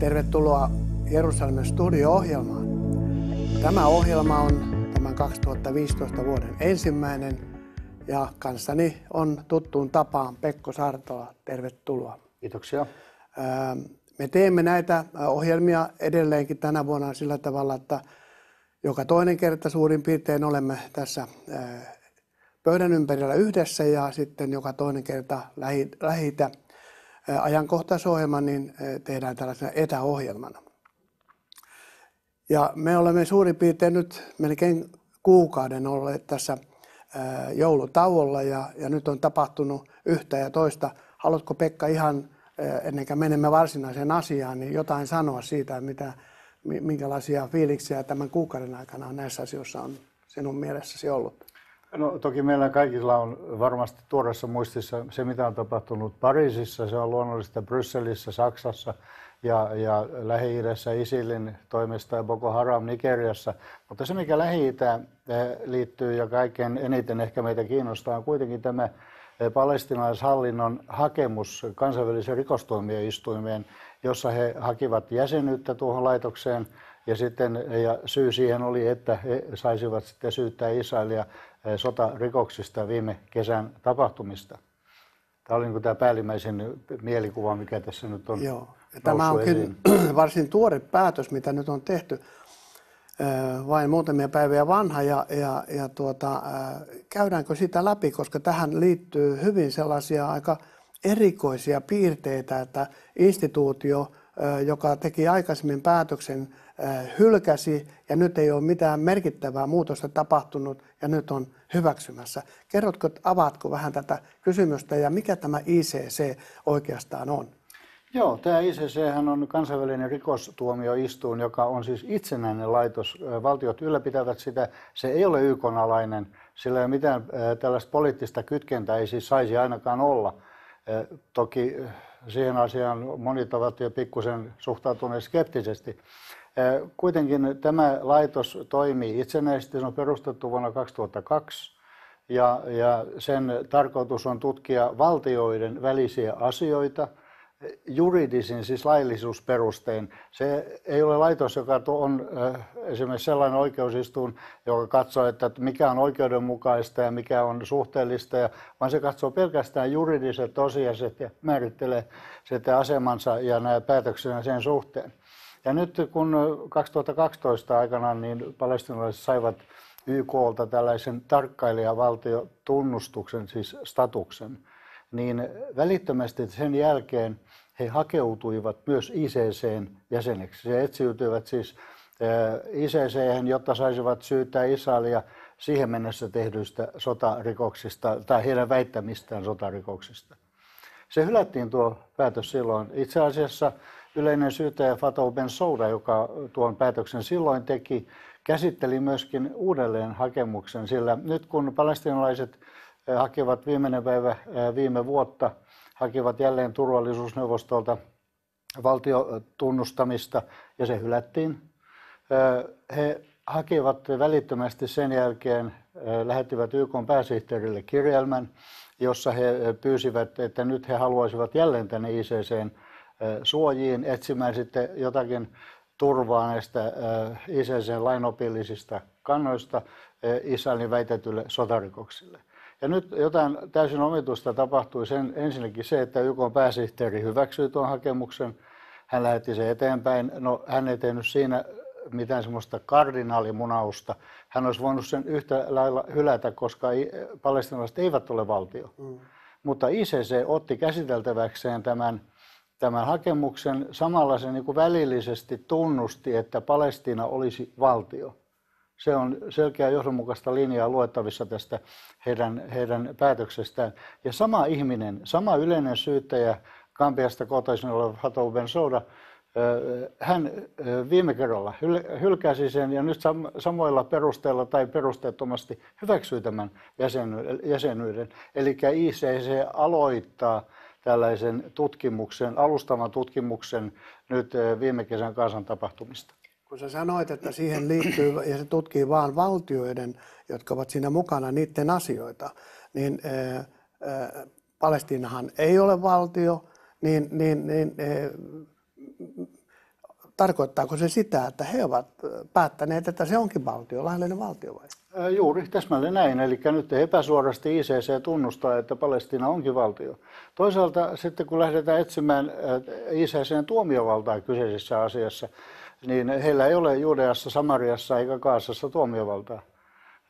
Tervetuloa Jerusalemin studio-ohjelmaan. Tämä ohjelma on tämän 2015 vuoden ensimmäinen ja kanssani on tuttuun tapaan Pekko Sartola. Tervetuloa. Kiitoksia. Me teemme näitä ohjelmia edelleenkin tänä vuonna sillä tavalla, että joka toinen kerta suurin piirtein olemme tässä pöydän ympärillä yhdessä ja sitten joka toinen kerta lähitä ajankohtaisohjelman niin tehdään tällaisena etäohjelmana. Ja me olemme suurin piirtein nyt melkein kuukauden olleet tässä joulutauolla ja nyt on tapahtunut yhtä ja toista. Haluatko Pekka ihan ennen kuin menemme varsinaiseen asiaan, niin jotain sanoa siitä, minkälaisia fiiliksiä tämän kuukauden aikana näissä asioissa on sinun mielessäsi ollut? No, toki meillä kaikilla on varmasti tuoreessa muistissa se, mitä on tapahtunut Pariisissa, se on luonnollisesti Brysselissä, Saksassa ja Lähi-idässä ISILin toimesta ja Boko Haram Nigeriassa. Mutta se, mikä Lähi-itään liittyy ja kaikkein eniten ehkä meitä kiinnostaa, on kuitenkin tämä palestiinalaishallinnon hakemus kansainvälisen rikostuomioistuimeen, jossa he hakivat jäsenyyttä tuohon laitokseen. Ja syy siihen oli, että he saisivat sitten syyttää Israelia sotarikoksista viime kesän tapahtumista. Tämä oli tämä päällimmäisin mielikuva, mikä tässä nyt on. Joo. Tämä on kyllä varsin tuore päätös, mitä nyt on tehty, vain muutamia päiviä vanha. Käydäänkö sitä läpi, koska tähän liittyy hyvin sellaisia aika erikoisia piirteitä, että instituutio, joka teki aikaisemmin päätöksen, hylkäsi ja nyt ei ole mitään merkittävää muutosta tapahtunut ja nyt on hyväksymässä. Kerrotko, avaatko vähän tätä kysymystä ja mikä tämä ICC oikeastaan on? Joo, tämä ICC on kansainvälinen rikostuomioistuin, joka on siis itsenäinen laitos. Valtiot ylläpitävät sitä. Se ei ole YK:n-alainen, sillä ei mitään tällaista poliittista kytkentää ei siis saisi ainakaan olla. Toki siihen asiaan monet ovat jo pikkusen suhtautuneet skeptisesti. Kuitenkin tämä laitos toimii itsenäisesti, se on perustettu vuonna 2002 ja sen tarkoitus on tutkia valtioiden välisiä asioita juridisin, siis laillisuusperustein. Se ei ole laitos, joka on esimerkiksi sellainen oikeusistuin, joka katsoo, että mikä on oikeudenmukaista ja mikä on suhteellista, vaan se katsoo pelkästään juridiset tosiasiat ja määrittelee sitten asemansa ja nämä päätöksenä sen suhteen. Ja nyt kun 2012 aikana niin palestiinalaiset saivat YK:lta tällaisen tarkkailijavaltiotunnustuksen, siis statuksen, niin välittömästi sen jälkeen he hakeutuivat myös ICC:n jäseneksi. He etsiytyivät siis ICC:hen, jotta saisivat syyttää Israelia siihen mennessä tehdyistä sotarikoksista tai heidän väittämistään sotarikoksista. Se hylättiin tuo päätös silloin. Itse asiassa yleinen syyttäjä Fatou Bensouda, joka tuon päätöksen silloin teki, käsitteli myöskin uudelleen hakemuksen, sillä nyt kun palestiinalaiset hakivat viimeinen päivä viime vuotta, hakivat jälleen turvallisuusneuvostolta valtiotunnustamista ja se hylättiin. He hakivat välittömästi sen jälkeen, lähettivät YK:n pääsihteerille kirjelmän, jossa he pyysivät, että nyt he haluaisivat jälleen tänne ICC:n suojiin etsimään sitten jotakin turvaa näistä ICC:n lainopillisista kannoista Israelin väitetylle sotarikoksille. Ja nyt jotain täysin omituista tapahtui ensinnäkin se, että YK:n pääsihteeri hyväksyi tuon hakemuksen. Hän lähetti sen eteenpäin. No, hän ei tehnyt siinä mitään semmoista kardinaalimunausta. Hän olisi voinut sen yhtä lailla hylätä, koska palestiinalaiset eivät ole valtio. Mutta ICC otti käsiteltäväkseen tämän hakemuksen. Samalla se niin kuin välillisesti tunnusti, että Palestiina olisi valtio. Se on selkeä johdonmukaista linjaa luettavissa tästä heidän päätöksestään. Ja sama ihminen, sama yleinen syyttäjä, Gambiasta kotoisin oleva Fatou Bensouda, hän viime kerralla hylkäsi sen ja nyt samoilla perusteilla tai perusteettomasti hyväksyi tämän jäsenyyden. Eli ICC aloittaa tällaisen tutkimuksen, alustavan tutkimuksen nyt viime kesän Gazan tapahtumista. Kun sä sanoit, että siihen liittyy ja se tutkii vain valtioiden, jotka ovat siinä mukana, niiden asioita, niin Palestiinahan ei ole valtio, niin tarkoittaako se sitä, että he ovat päättäneet, että se onkin valtio, laillinen valtio vai? Juuri täsmälleen näin. Eli nyt epäsuorasti ICC tunnustaa, että Palestiina onkin valtio. Toisaalta sitten kun lähdetään etsimään ICC:n tuomiovaltaa kyseisessä asiassa, niin heillä ei ole Judeassa, Samariassa eikä Gazassa tuomiovaltaa,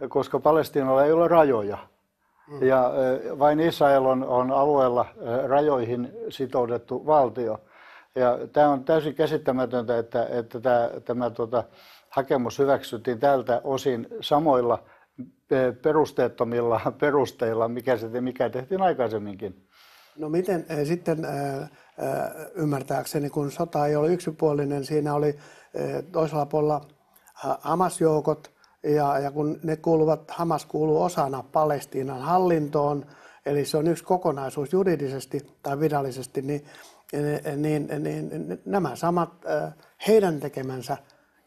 koska Palestiinalla ei ole rajoja. Ja vain Israel on alueella rajoihin sitoudettu valtio. Ja tämä on täysin käsittämätöntä, että tämä hakemus hyväksyttiin tältä osin samoilla perusteettomilla perusteilla, mikä tehtiin aikaisemminkin. No miten sitten ymmärtääkseni, kun sota ei ole yksipuolinen, siinä oli toisella puolella Hamas-joukot, ja kun Hamas kuuluu osana Palestiinan hallintoon, eli se on yksi kokonaisuus juridisesti tai virallisesti, niin nämä samat heidän tekemänsä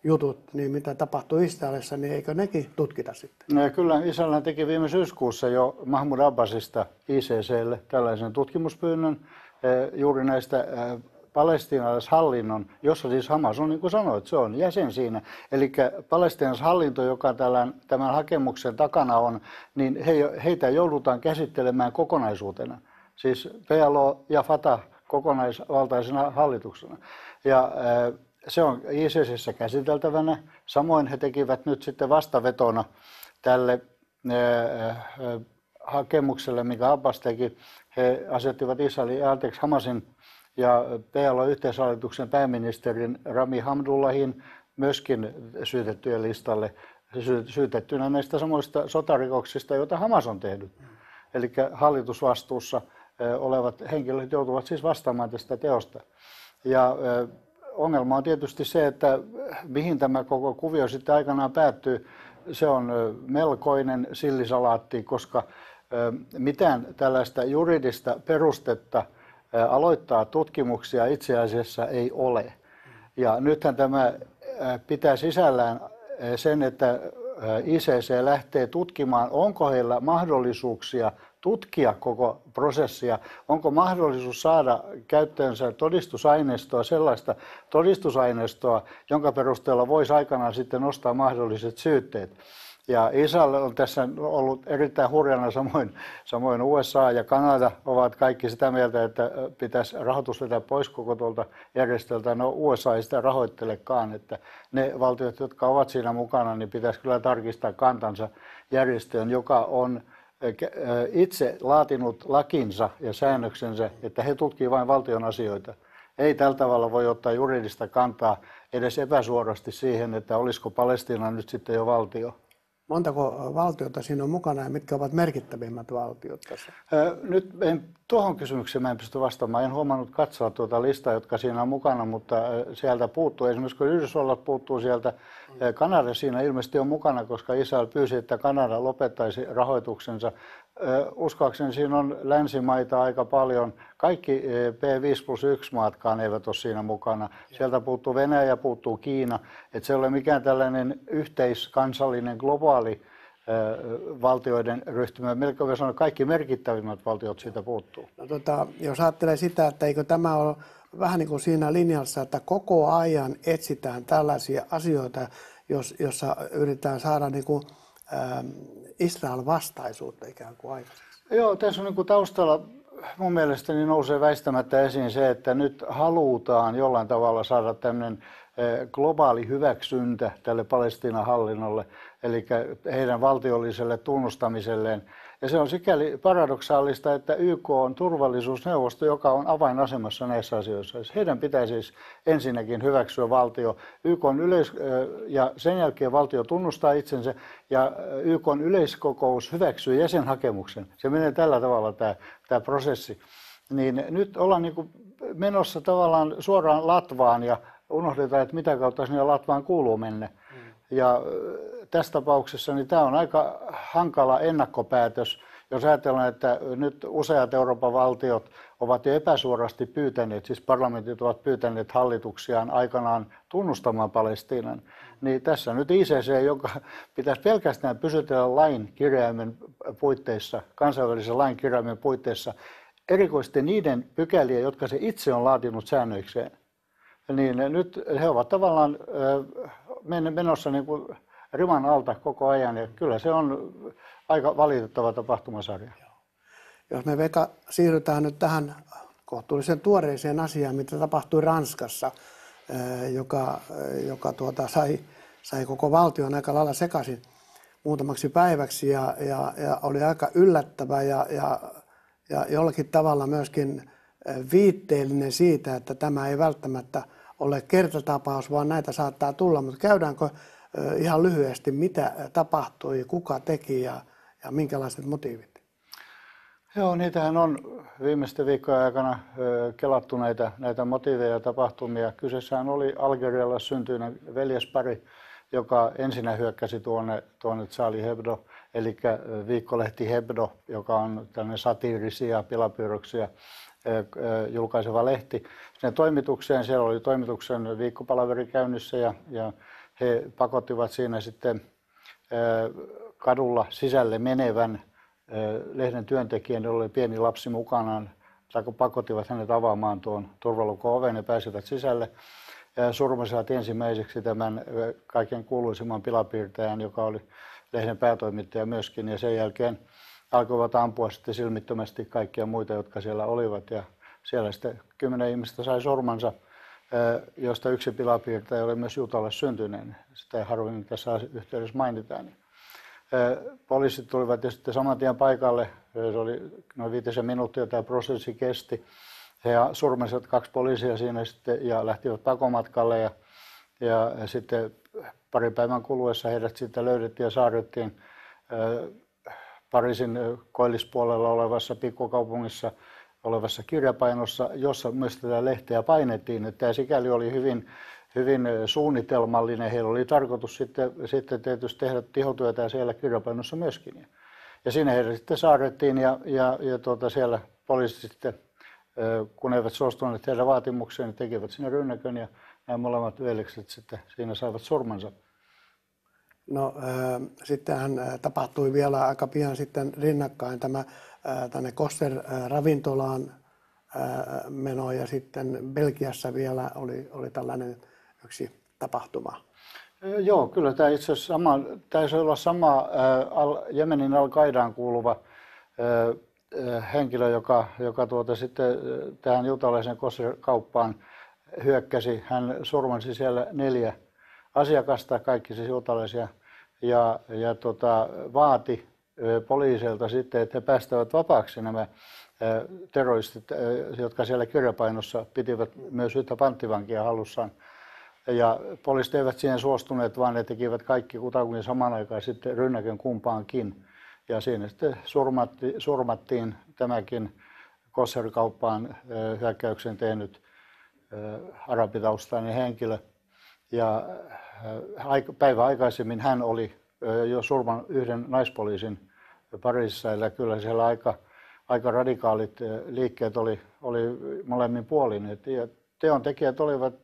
jutut, niin mitä tapahtuu Israelissa, niin eikö nekin tutkita sitten? No kyllä, Israel teki viime syyskuussa jo Mahmoud Abbasista ICC:lle tällaisen tutkimuspyynnön juuri näistä palestiinalaishallinnon, jossa siis Hamas on, niin kuin sanoit, se on jäsen siinä. Eli palestiinalaishallinto, joka tämän hakemuksen takana on, niin heitä joudutaan käsittelemään kokonaisuutena. Siis PLO ja Fatah kokonaisvaltaisena hallituksena. Ja se on ICC:ssä käsiteltävänä. Samoin he tekivät nyt sitten vastavetona tälle hakemukselle, mikä Abbas teki. He asettivat Hamasin ja PLO-yhteishallituksen pääministerin Rami Hamdullahin myöskin syytettyjen listalle syytettynä näistä samoista sotarikoksista, joita Hamas on tehnyt. Eli hallitusvastuussa olevat henkilöt joutuvat siis vastaamaan tästä teosta. Ja ongelma on tietysti se, että mihin tämä koko kuvio sitten aikanaan päättyy. Se on melkoinen sillisalaatti, koska mitään tällaista juridista perustetta aloittaa tutkimuksia itse asiassa ei ole. Ja nythän tämä pitää sisällään sen, että ICC lähtee tutkimaan, onko heillä mahdollisuuksia tutkia koko prosessia, onko mahdollisuus saada käyttöönsä todistusaineistoa, sellaista todistusaineistoa, jonka perusteella voisi aikanaan sitten nostaa mahdolliset syytteet. Ja Israel on tässä ollut erittäin hurjana, samoin USA ja Kanada ovat kaikki sitä mieltä, että pitäisi rahoitus vetää pois koko tuolta järjestöltä. No USA ei sitä rahoittelekaan, että ne valtiot, jotka ovat siinä mukana, niin pitäisi kyllä tarkistaa kantansa järjestöön, joka on itse laatinut lakinsa ja säännöksensä, että he tutkivat vain valtion asioita. Ei tällä tavalla voi ottaa juridista kantaa edes epäsuorasti siihen, että olisiko Palestiina nyt sitten jo valtio. Montako valtiota siinä on mukana ja mitkä ovat merkittävimmät valtiot tässä? Nyt tuohon kysymykseen mä en pysty vastaamaan. En huomannut katsoa tuota listaa, jotka siinä on mukana, mutta sieltä puuttuu. Esimerkiksi kun Yhdysvallat puuttuu sieltä, Kanada siinä ilmeisesti on mukana, koska Israel pyysi, että Kanada lopettaisi rahoituksensa. Uskoakseni siinä on länsimaita aika paljon. Kaikki P5+1 maatkaan eivät ole siinä mukana. Sieltä puuttuu Venäjä, puuttuu Kiina. Että se ei ole mikään tällainen yhteiskansallinen globaali valtioiden ryhtymä. Melkein voi sanoa, että kaikki merkittävimmät valtiot siitä puuttuu. No, jos ajattelee sitä, että eikö tämä ole vähän niin kuin siinä linjassa, että koko ajan etsitään tällaisia asioita, jossa yritetään saada niin kuin, Israel-vastaisuutta ikään kuin aikaiseksi. Joo, tässä on niin kuin taustalla mun mielestäni nousee väistämättä esiin se, että nyt halutaan jollain tavalla saada tämmöinen globaali hyväksyntä tälle Palestiinan hallinnolle, eli heidän valtiolliselle tunnustamiselleen. Ja se on sikäli paradoksaalista, että YK on turvallisuusneuvosto, joka on avainasemassa näissä asioissa. Heidän pitäisi siis ensinnäkin hyväksyä valtio. Ja sen jälkeen valtio tunnustaa itsensä ja YK on yleiskokous hyväksyy jäsenhakemuksen. Se menee tällä tavalla tämä prosessi. Niin nyt ollaan niin kuin menossa tavallaan suoraan Latvaan ja unohdetaan, että mitä kautta sinne Latvaan kuuluu mennä. Ja tässä tapauksessa niin tämä on aika hankala ennakkopäätös, jos ajatellaan, että nyt useat Euroopan valtiot ovat jo epäsuorasti pyytäneet, siis parlamentit ovat pyytäneet hallituksiaan aikanaan tunnustamaan Palestiinan, niin tässä nyt ICC, joka pitäisi pelkästään pysytellä lain kirjaimen puitteissa, kansainvälisen lain kirjaimen puitteissa, erikoisesti niiden pykäliä, jotka se itse on laatinut säännöikseen. niin nyt he ovat tavallaan menossa niin kuin riman alta koko ajan ja kyllä se on aika valitettava tapahtumasarja. Jos me Veka siirrytään nyt tähän kohtuullisen tuoreeseen asiaan, mitä tapahtui Ranskassa, joka sai koko valtion aika lailla sekaisin muutamaksi päiväksi ja oli aika yllättävä ja jollakin tavalla myöskin viitteellinen siitä, että tämä ei välttämättä ole kertatapaus, vaan näitä saattaa tulla. Mutta käydäänkö ihan lyhyesti, mitä tapahtui, kuka teki ja minkälaiset motiivit? Joo, niitähän on viimeisten viikkojen aikana kelattu näitä motiiveja ja tapahtumia. Kyseessähän oli Algerialla syntyinen veljespari, joka ensinnä hyökkäsi tuonne Charlie Hebdo, eli viikkolehti Hebdo, joka on tällainen satiirisia pilapiirroksia julkaiseva lehti. Sinne toimitukseen, siellä oli toimituksen viikkopalaveri käynnissä ja he pakottivat siinä sitten kadulla sisälle menevän lehden työntekijän, jolla oli pieni lapsi mukanaan, tai pakottivat hänet avaamaan tuon turvalukko-oven ja pääsivät sisälle. Surmasivat ensimmäiseksi tämän kaiken kuuluisimman pilapiirtäjän, joka oli lehden päätoimittaja myöskin, ja sen jälkeen alkoivat ampua sitten silmittömästi kaikkia muita, jotka siellä olivat. Ja siellä sitten 10 ihmistä sai surmansa, josta yksi pilapiirtäjä oli myös Jutalle syntyneen. Sitä harvoin tässä yhteydessä mainitaan. Poliisit tulivat ja sitten saman tien paikalle, se oli noin 5 minuuttia tämä prosessi kesti. He surmasivat 2 poliisia siinä sitten ja lähtivät pakomatkalle ja sitten parin päivän kuluessa heidät sitten löydettiin ja saarrettiin Pariisin koillispuolella olevassa pikkukaupungissa olevassa kirjapainossa, jossa myös tätä lehteä painettiin. Että tämä sikäli oli hyvin suunnitelmallinen. Heillä oli tarkoitus sitten tietysti tehdä tihotyötä siellä kirjapainossa myöskin. Ja siinä heidät sitten saarrettiin ja siellä poliisit sitten, kun eivät suostuneet heidän vaatimukseen, niin tekivät sinne rynnäkön ja nämä molemmat veljekset sitten siinä saivat surmansa. No sittenhän tapahtui vielä aika pian sitten rinnakkain tänne Koster-ravintolaan meno ja sitten Belgiassa vielä oli tällainen yksi tapahtuma. Joo, kyllä tämä itse asiassa taisi olla sama Jemenin Al-Qaidaan kuuluva henkilö, joka sitten tähän juutalaisen Koster-kauppaan hyökkäsi. Hän surmasi siellä 4 asiakasta, kaikki siis juutalaisia, ja vaati poliiseilta sitten, että he päästävät vapaaksi nämä terroristit, jotka siellä kirjapainossa pitivät myös yhtä panttivankia hallussaan. Ja poliisit eivät siihen suostuneet, vaan ne tekivät kaikki kutakuinkin saman aikaan sitten rynnäkön kumpaankin. Ja siinä sitten surmattiin tämäkin Koster-kauppaan hyökkäyksen tehnyt arabitaustainen henkilö. Ja päivä aikaisemmin hän oli jo surmannut yhden naispoliisin Pariisissa, eli kyllä siellä aika radikaalit liikkeet oli molemmin puolin. Ja teontekijät olivat,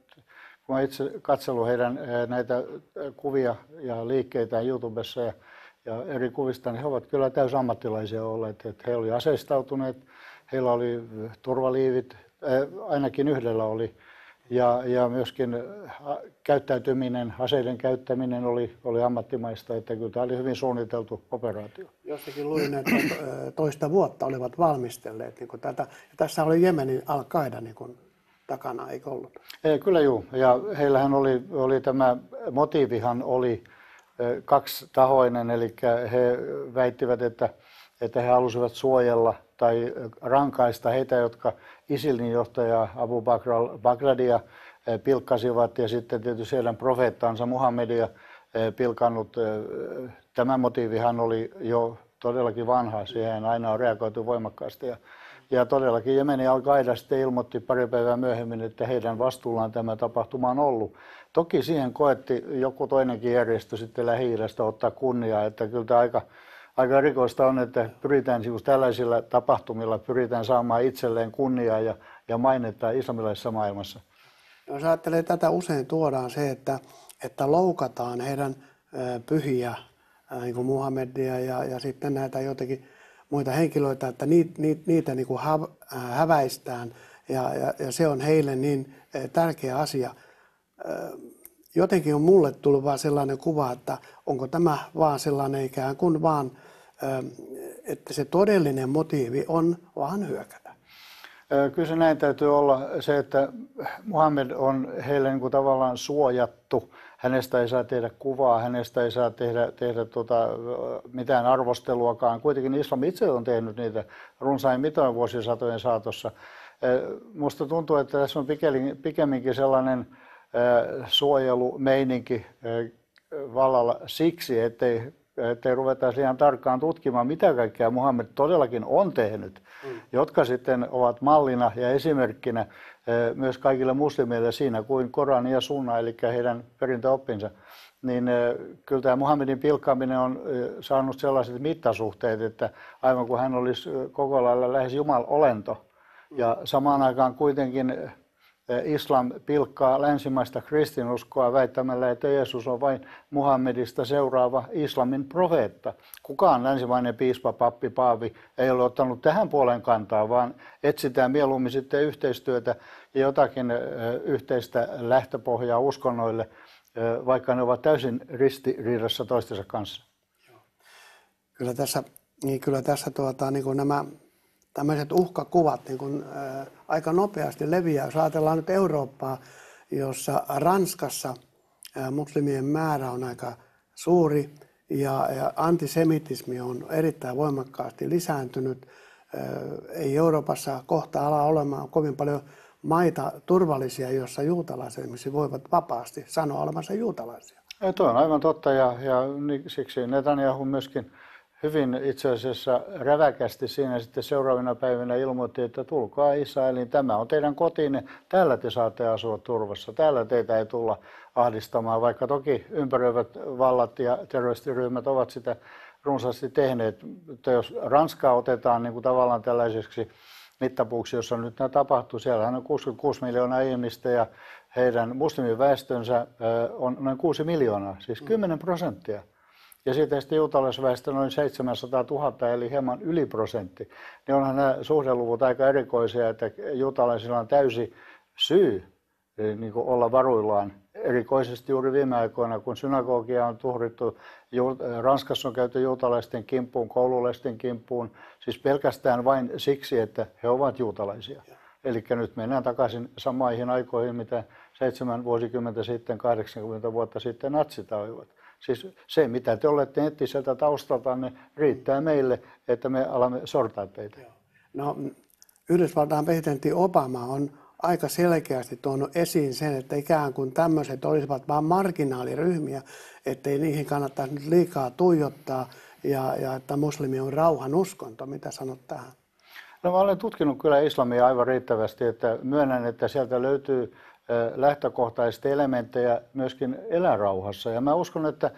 kun olen itse katsellut heidän näitä kuvia ja liikkeitään YouTubessa ja eri kuvista, niin he ovat kyllä täysin ammattilaisia olleet. Että he olivat aseistautuneet, heillä oli turvaliivit, ainakin yhdellä oli. Ja myöskin käyttäytyminen, aseiden käyttäminen oli ammattimaista, että kyllä tämä oli hyvin suunniteltu operaatio. Jostakin luin, että toista vuotta olivat valmistelleet niin tätä. Ja tässä oli Jemenin Al-Qaida niin takana, eikö ollut? Kyllä juu, ja heillähän oli tämä motiivihan oli 2-tahoinen, eli he väittivät, että he halusivat suojella tai rankaista heitä, jotka ISILin johtaja Abu Bakr al-Baghdadia pilkkasivat ja sitten tietysti heidän profeettansa Muhammedia pilkannut. Tämä motiivihan oli jo todellakin vanha, siihen aina on reagoitu voimakkaasti. Ja todellakin Jemenin Al-Qaida sitten ilmoitti pari päivää myöhemmin, että heidän vastuullaan tämä tapahtuma on ollut. Toki siihen koetti joku toinenkin järjestö sitten Lähi-idästä ottaa kunniaa, että kyllä tämä aika erikoista on, että pyritään tällaisilla tapahtumilla pyritään saamaan itselleen kunniaa ja mainetta islamilaisessa maailmassa. Jos ajattelee tätä, usein tuodaan se, että loukataan heidän pyhiä, niin kuin Muhammedia ja sitten näitä jotenkin muita henkilöitä, että niitä niin kuin häväistään ja se on heille niin tärkeä asia. Jotenkin on mulle tullut vaan sellainen kuva, että onko tämä vaan sellainen ikään kuin vaan, että se todellinen motiivi on vaan hyökätä. Kyllä se näin täytyy olla. Se, että Muhammed on heille niin kuin tavallaan suojattu. Hänestä ei saa tehdä kuvaa, hänestä ei saa tehdä mitään arvosteluakaan. Kuitenkin islam itse on tehnyt niitä runsain mitoin vuosisatojen saatossa. Musta tuntuu, että tässä on pikemminkin sellainen suojelumeininki vallalla siksi, ettei ruveta liian tarkkaan tutkimaan, mitä kaikkea Muhammed todellakin on tehnyt, jotka sitten ovat mallina ja esimerkkinä myös kaikille muslimeille siinä kuin Korani ja Sunna, eli heidän perintöoppinsa. Niin kyllä tämä Muhammedin pilkkaaminen on saanut sellaiset mittasuhteet, että aivan kuin hän olisi koko lailla lähes jumalolento. Ja samaan aikaan kuitenkin islam pilkkaa länsimaista kristinuskoa väittämällä, että Jeesus on vain Muhammedista seuraava islamin profeetta. Kukaan länsimainen piispa, pappi, paavi ei ole ottanut tähän puoleen kantaa, vaan etsitään mieluummin sitten yhteistyötä ja jotakin yhteistä lähtöpohjaa uskonnoille, vaikka ne ovat täysin ristiriidassa toistensa kanssa. Kyllä tässä niin kuin nämä tämmöiset uhkakuvat niin kuin, aika nopeasti leviää. Jos ajatellaan nyt Eurooppaa, jossa Ranskassa muslimien määrä on aika suuri ja antisemitismi on erittäin voimakkaasti lisääntynyt. Ei Euroopassa kohta ala olemaan kovin paljon maita turvallisia, joissa juutalaiset esimerkiksi voivat vapaasti sanoa olevansa juutalaisia. Tuo on aivan totta ja siksi Netanyahu myöskin hyvin itse asiassa räväkästi siinä sitten seuraavina päivinä ilmoitti, että tulkaa Israeliin, tämä on teidän kotinne, täällä te saatte asua turvassa, täällä teitä ei tulla ahdistamaan, vaikka toki ympäröivät vallat ja terroristiryhmät ovat sitä runsaasti tehneet. Mutta jos Ranskaa otetaan niin kuin tavallaan tällaiseksi mittapuuksi, jossa nyt nämä tapahtuu, siellä on 66 miljoonaa ihmistä ja heidän muslimiväestönsä on noin 6 miljoonaa, siis 10%. Ja sitten juutalaisväestö noin 700 000, eli hieman yli prosentti. Niin onhan nämä suhdeluvut aika erikoisia, että juutalaisilla on täysi syy niin kuin olla varuillaan. Erikoisesti juuri viime aikoina, kun synagogia on tuhrittu, Ranskassa on käyty juutalaisten kimppuun, koululaisten kimppuun, siis pelkästään vain siksi, että he ovat juutalaisia. Eli nyt mennään takaisin samaihin aikoihin, mitä 7 vuosikymmentä sitten, 80 vuotta sitten natsit olivat. Siis se, mitä te olette etniseltä taustaltanne, riittää meille, että me alamme sortaa teitä. No, Yhdysvaltain presidentti Obama on aika selkeästi tuonut esiin sen, että ikään kuin tämmöiset olisivat vain marginaaliryhmiä, ettei niihin kannattaisi nyt liikaa tuijottaa ja että muslimi on rauhan uskonto. Mitä sanot tähän? No, mä olen tutkinut kyllä islamia aivan riittävästi, että myönnän, että sieltä löytyy lähtökohtaisesti elementtejä myöskin elärauhassa. Ja mä uskon, että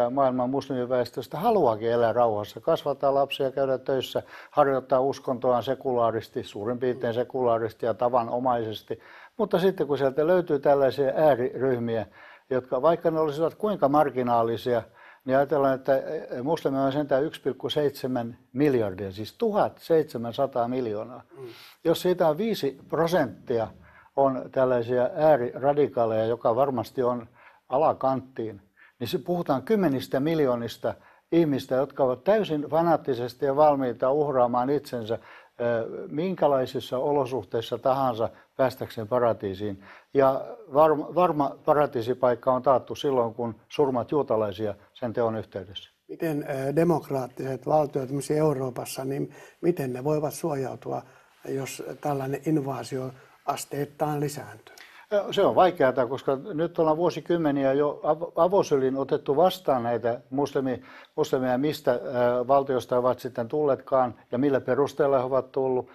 80-90% maailman muslimiväestöstä haluaakin elää rauhassa, kasvattaa lapsia, käydä töissä, harjoittaa uskontoaan sekulaaristi, suurin piirtein sekulaaristi ja tavanomaisesti. Mutta sitten kun sieltä löytyy tällaisia ääriryhmiä, jotka vaikka ne olisivat kuinka marginaalisia, niin ajatellaan, että muslimia on sentään 1,7 miljardia, siis 1700 miljoonaa. Jos siitä on 5% on tällaisia ääriradikaaleja, joka varmasti on alakanttiin, niin se puhutaan 10 miljoonista ihmistä, jotka ovat täysin fanaattisesti ja valmiita uhraamaan itsensä minkälaisissa olosuhteissa tahansa päästäkseen paratiisiin. Ja varma paratiisipaikka on taattu silloin, kun surmat juutalaisia sen teon yhteydessä. Miten demokraattiset valtiot esimerkiksi Euroopassa, niin miten ne voivat suojautua, jos tällainen invaasio asteittain lisääntyy? Se on vaikeaa, koska nyt ollaan vuosikymmeniä jo avosylin otettu vastaan näitä muslimeja, mistä valtiosta ovat sitten tulleetkaan ja millä perusteella he ovat tullut.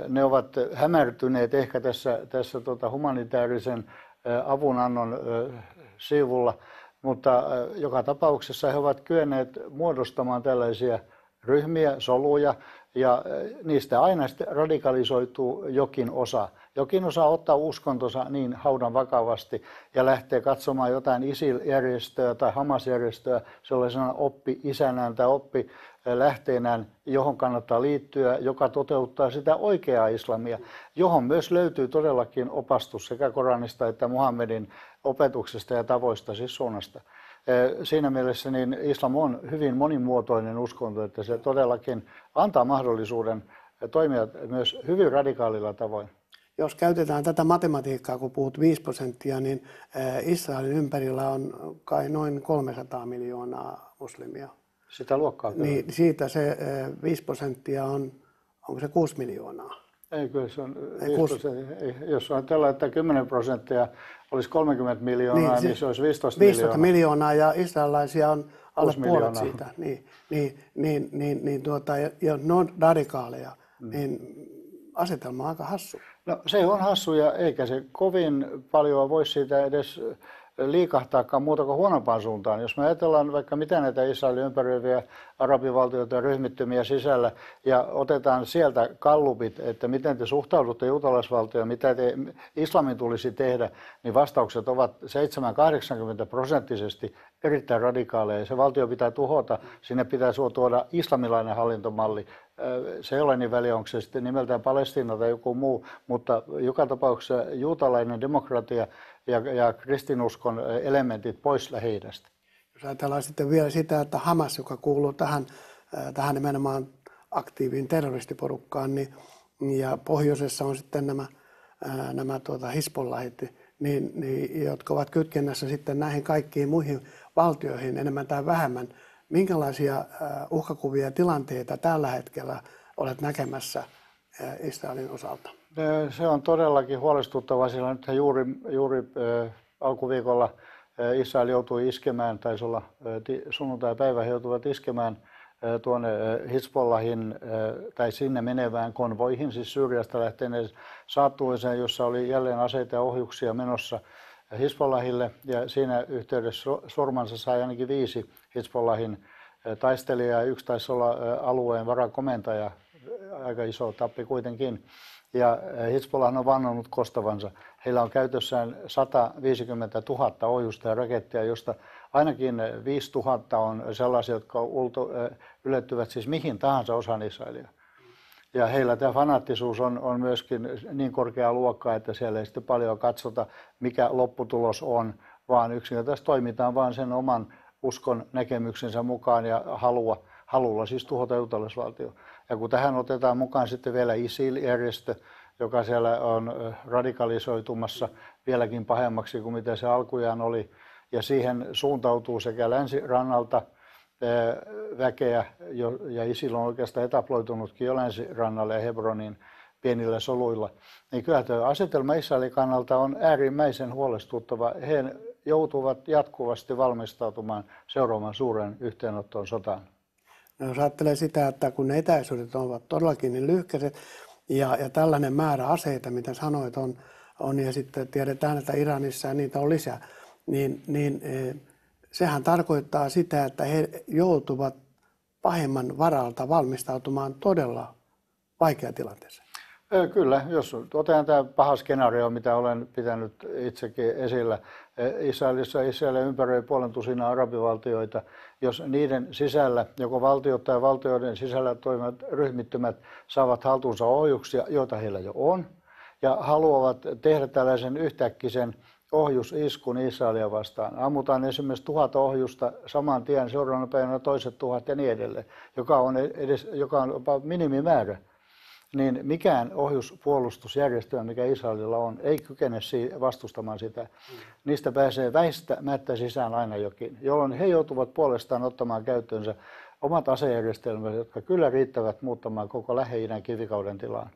Ne ovat hämärtyneet ehkä tässä humanitaarisen avunannon sivulla, mutta joka tapauksessa he ovat kyenneet muodostamaan tällaisia ryhmiä, soluja, Ja niistä aina sitten radikalisoituu jokin osa. Jokin osa ottaa uskontonsa niin haudan vakavasti ja lähtee katsomaan jotain ISIL-järjestöä tai Hamas-järjestöä sellaisena oppi-isänään tai oppilähteenään, johon kannattaa liittyä, joka toteuttaa sitä oikeaa islamia, johon myös löytyy todellakin opastus sekä Koranista että Muhammedin opetuksesta ja tavoista, siis suunnasta. Siinä mielessä niin islam on hyvin monimuotoinen uskonto, että se todellakin antaa mahdollisuuden toimia myös hyvin radikaalilla tavoin. Jos käytetään tätä matematiikkaa, kun puhut 5%, niin Israelin ympärillä on kai noin 300 miljoonaa muslimia. Sitä luokkaa kyllä. Niin siitä se 5% onko se 6 miljoonaa? Ei, kyllä se on 5%. Jos on tällä, että 10% olisi 30 miljoonaa, niin se olisi 15 miljoonaa. 15 miljoonaa ja israelaisia on alle puolet siitä. Ja ne on radikaaleja, niin asetelma on aika hassu. No se on hassu ja eikä se kovin paljon voi siitä edes liikahtaakaan muuta kuin huonompaan suuntaan. Jos me ajatellaan vaikka mitä näitä Israelin ympäröiviä arabivaltioita ja ryhmittymiä sisällä ja otetaan sieltä gallupit, että miten te suhtaudutte juutalaisvaltioon, mitä islamin tulisi tehdä, niin vastaukset ovat 70-80% erittäin radikaaleja. Se valtio pitää tuhota, sinne pitää tuoda islamilainen hallintomalli. Se ei ole niin väliä, onko se sitten nimeltään Palestiina tai joku muu, mutta joka tapauksessa juutalainen demokratia ja kristinuskon elementit pois Lähi-idästä. Jos ajatellaan sitten vielä sitä, että Hamas, joka kuuluu tähän nimenomaan aktiiviin terroristiporukkaan, niin, ja pohjoisessa on sitten nämä Hizbollahit, jotka ovat kytkennässä sitten näihin kaikkiin muihin valtioihin enemmän tai vähemmän. Minkälaisia uhkakuvia ja tilanteita tällä hetkellä olet näkemässä Israelin osalta? Se on todellakin huolestuttavaa, sillä nyt juuri alkuviikolla Israel joutui iskemään, taisi olla sunnuntai-päivä, he joutuivat iskemään tuonne Hizbollahin tai sinne menevään konvoihin, siis Syyriasta lähteneen saattueeseen, jossa oli jälleen aseita ja ohjuksia menossa Hizbollahille, ja siinä yhteydessä surmansa sai ainakin 5 Hizbollahin taistelijaa, ja yksi taisi olla alueen varakomentaja, aika iso tappi kuitenkin. Ja Hizbollah on vannonut kostavansa. Heillä on käytössään 150 000 ohjusta ja raketteja, josta ainakin 5 000 on sellaisia, jotka ylettyvät siis mihin tahansa osaan Israelia. Ja heillä tämä fanaattisuus on myöskin niin korkeaa luokkaa, että siellä ei sitten paljon katsota, mikä lopputulos on, vaan yksinkertaisesti toimitaan vain sen oman uskon näkemyksensä mukaan ja halulla siis tuhota juutalaisvaltio. Ja kun tähän otetaan mukaan sitten vielä ISIL-järjestö, joka siellä on radikalisoitumassa vieläkin pahemmaksi kuin mitä se alkujaan oli, ja siihen suuntautuu sekä länsirannalta väkeä, ja ISIL on oikeastaan etaploitunutkin jo länsirannalle ja Hebronin pienillä soluilla, niin kyllä tämä asetelma Israelin kannalta on äärimmäisen huolestuttava. He joutuvat jatkuvasti valmistautumaan seuraavan suuren yhteenottoon sotaan. No, jos ajattelee sitä, että kun ne etäisyydet ovat todellakin niin lyhkäiset ja tällainen määrä aseita, mitä sanoit, on ja sitten tiedetään, että Iranissa niitä on lisää, niin sehän tarkoittaa sitä, että he joutuvat pahimman varalta valmistautumaan todella vaikeaan tilanteeseen. Kyllä, jos otetaan tämä paha skenaario, mitä olen pitänyt itsekin esillä. Israel ympäröi 500 arabivaltioita. Jos niiden sisällä, joko valtiot tai valtioiden sisällä toimivat ryhmittymät saavat haltuunsa ohjuksia, joita heillä jo on, ja haluavat tehdä tällaisen yhtäkkisen ohjusiskun Israelia vastaan. Ammutaan esimerkiksi 1000 ohjusta saman tien, seuraavana päivänä toiset 1000 ja niin edelleen, joka on jopa minimimäärä. Niin mikään ohjuspuolustusjärjestelmä, mikä Israelilla on, ei kykene vastustamaan sitä. Niistä pääsee väistämättä sisään aina jokin, jolloin he joutuvat puolestaan ottamaan käyttöönsä omat asejärjestelmät, jotka kyllä riittävät muuttamaan koko Lähi-idän kivikauden tilaan.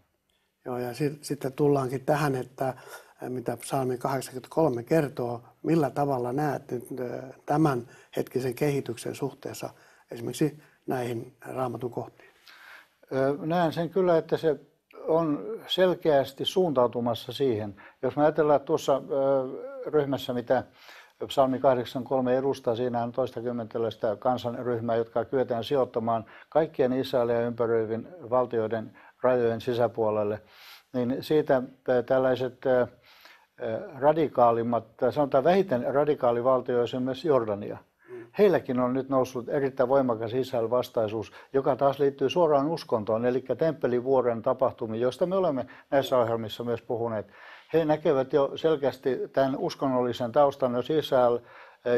Joo, ja sitten tullaankin tähän, että mitä Psalmi 83 kertoo, millä tavalla näet nyt tämän hetkisen kehityksen suhteessa esimerkiksi näihin Raamatun kohtiin? Näen sen kyllä, että se on selkeästi suuntautumassa siihen. Jos me ajatellaan tuossa ryhmässä, mitä Psalmi 83 edustaa, siinä on toistakymmentä sitä kansanryhmää, jotka kyetään sijoittamaan kaikkien Israelia ympäröivien valtioiden rajojen sisäpuolelle. Niin siitä tällaiset radikaalimmat, sanotaan vähiten radikaalivaltio, esimerkiksi Jordania. Heilläkin on nyt noussut erittäin voimakas Israel-vastaisuus, joka taas liittyy suoraan uskontoon, eli temppelivuoren tapahtumiin, joista me olemme näissä ohjelmissa myös puhuneet. He näkevät jo selkeästi tämän uskonnollisen taustan, jos Israel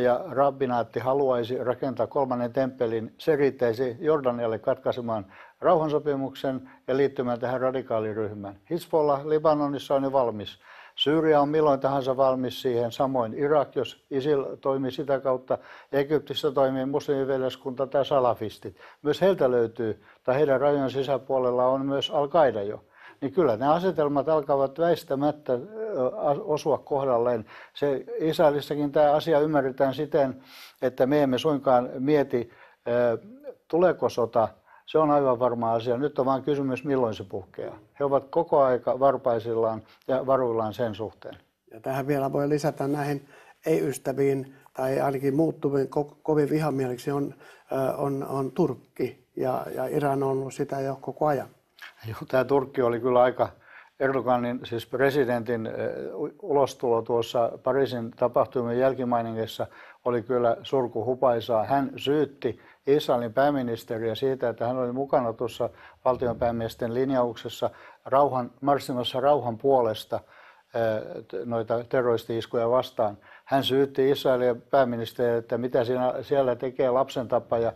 ja rabbinaatti haluaisi rakentaa kolmannen temppelin, se riittäisi Jordanialle katkaisemaan rauhansopimuksen ja liittymään tähän radikaaliryhmään. Hizbollah Libanonissa on jo valmis. Syyria on milloin tahansa valmis siihen, samoin Irak, jos ISIL toimii sitä kautta, Egyptissä toimii muslimiveljeskunta tai salafistit. Myös heiltä löytyy, tai heidän rajojen sisäpuolella on myös Al-Qaida jo. Niin kyllä nämä asetelmat alkavat väistämättä osua kohdalleen. Israelissakin tämä asia ymmärretään siten, että me emme suinkaan mieti, tuleeko sota. Se on aivan varma asia. Nyt on vain kysymys, milloin se puhkeaa. He ovat koko aika varpaisillaan ja varuillaan sen suhteen. Ja tähän vielä voi lisätä näihin ei-ystäviin tai ainakin muuttuviin kovin vihamieliksi on Turkki ja Iran on ollut sitä jo koko ajan. Joo, tämä Turkki oli kyllä aika Erdoganin, siis presidentin ulostulo tuossa Pariisin tapahtumien jälkimainingeissa oli kyllä surkuhupaisaa. Hän syytti Israelin pääministeriä siitä, että hän oli mukana tuossa valtionpäämiesten linjauksessa marssimassa rauhan puolesta noita terroristi-iskuja vastaan. Hän syytti Israelin pääministeriä, että mitä siellä tekee lapsentappaja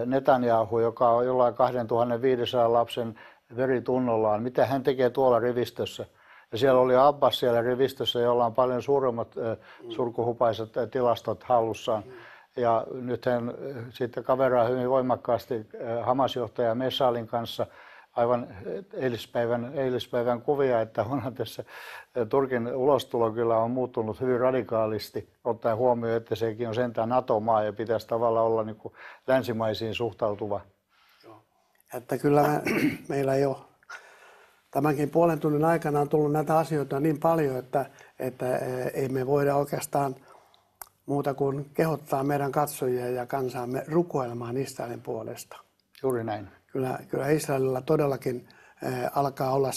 Netanyahu, joka on jollain 2500 lapsen veritunnollaan. Mitä hän tekee tuolla rivistössä? Ja siellä oli Abbas siellä rivistössä, jolla on paljon suuremmat surkuhupaiset tilastot hallussaan. Ja nyt hän sitten kaveraa hyvin voimakkaasti Hamas-johtaja Messalin kanssa aivan eilispäivän kuvia, että onhan tässä Turkin ulostulo kyllä on muuttunut hyvin radikaalisti, ottaen huomioon, että sekin on sentään NATO-maa ja pitäisi tavallaan olla niin kuin länsimaisiin suhtautuva. Että kyllä meillä jo tämänkin puolen tunnin aikana on tullut näitä asioita niin paljon, että ei me voida oikeastaan muuta kuin kehottaa meidän katsojia ja kansaamme rukoilemaan Israelin puolesta. Juuri näin. Kyllä Israelilla todellakin alkaa olla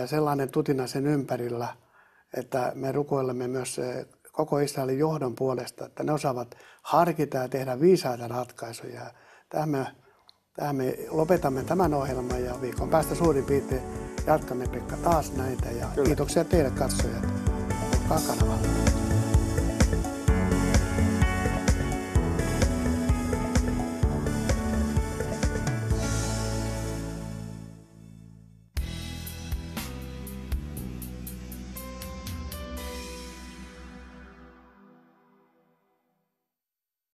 sellainen tutina sen ympärillä, että me rukoilemme myös koko Israelin johdon puolesta, että ne osaavat harkita ja tehdä viisaita ratkaisuja. Tähän me lopetamme tämän ohjelman ja viikon päästä suurin piirtein jatkamme, Pekka, taas näitä. Ja kiitoksia teille katsojat. Olkaa kanavalla.